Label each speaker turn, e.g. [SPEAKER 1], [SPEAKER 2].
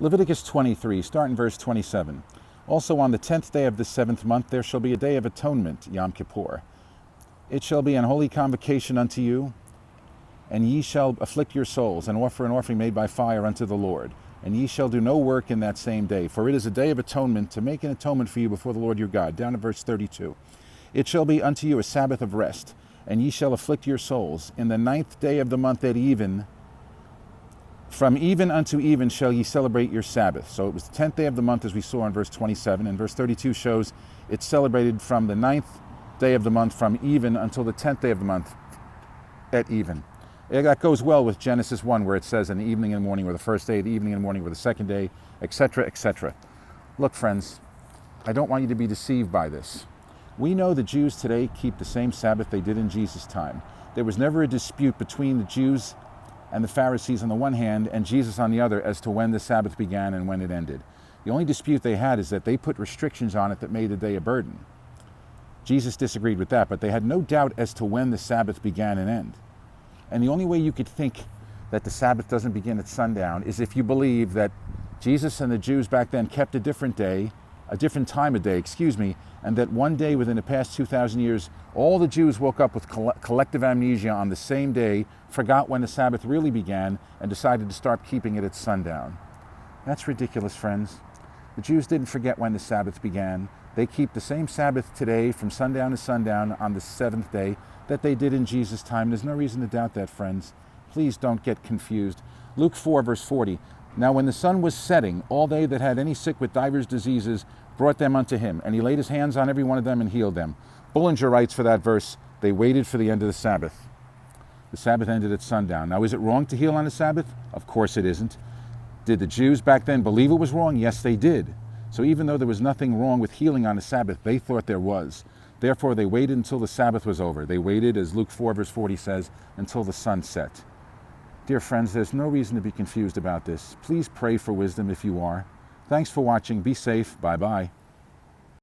[SPEAKER 1] Leviticus 23, start in verse 27. Also on the 10th day of the 7th month there shall be a day of atonement, Yom Kippur. It shall be an holy convocation unto you, and ye shall afflict your souls, and offer an offering made by fire unto the Lord. And ye shall do no work in that same day, for it is a day of atonement, to make an atonement for you before the Lord your God. Down to verse 32. It shall be unto you a Sabbath of rest, and ye shall afflict your souls. In the 9th day of the month at even, from even unto even shall ye celebrate your Sabbath. So it was the 10th day of the month, as we saw in verse 27, and verse 32 shows it's celebrated from the 9th day of the month from even until the 10th day of the month at even. That goes well with Genesis 1, where it says in the evening and morning, or the first day, the evening and morning, or the second day, etc., etc. Look, friends, I don't want you to be deceived by this. We know the Jews today keep the same Sabbath they did in Jesus' time. There was never a dispute between the Jews and the Pharisees on the one hand and Jesus on the other as to when the Sabbath began and when it ended. The only dispute they had is that they put restrictions on it that made the day a burden. Jesus disagreed with that, but they had no doubt as to when the Sabbath began and ended. And the only way you could think that the Sabbath doesn't begin at sundown is if you believe that Jesus and the Jews back then kept a different day, a different time of day, and that one day within the past 2,000 years, all the Jews woke up with collective amnesia on the same day, forgot when the Sabbath really began, and decided to start keeping it at sundown. That's ridiculous, friends. The Jews didn't forget when the Sabbath began. They keep the same Sabbath today from sundown to sundown on the 7th day that they did in Jesus' time. There's no reason to doubt that, friends. Please don't get confused. Luke 4, verse 40. Now when the sun was setting, all they that had any sick with divers diseases brought them unto him, and he laid his hands on every one of them and healed them. Bullinger writes for that verse, they waited for the end of the Sabbath. The Sabbath ended at sundown. Now, is it wrong to heal on the Sabbath? Of course it isn't. Did the Jews back then believe it was wrong? Yes, they did. So even though there was nothing wrong with healing on the Sabbath, they thought there was. Therefore, they waited until the Sabbath was over. They waited, as Luke 4, verse 40 says, until the sun set. Dear friends, there's no reason to be confused about this. Please pray for wisdom if you are. Thanks for watching. Be safe. Bye-bye.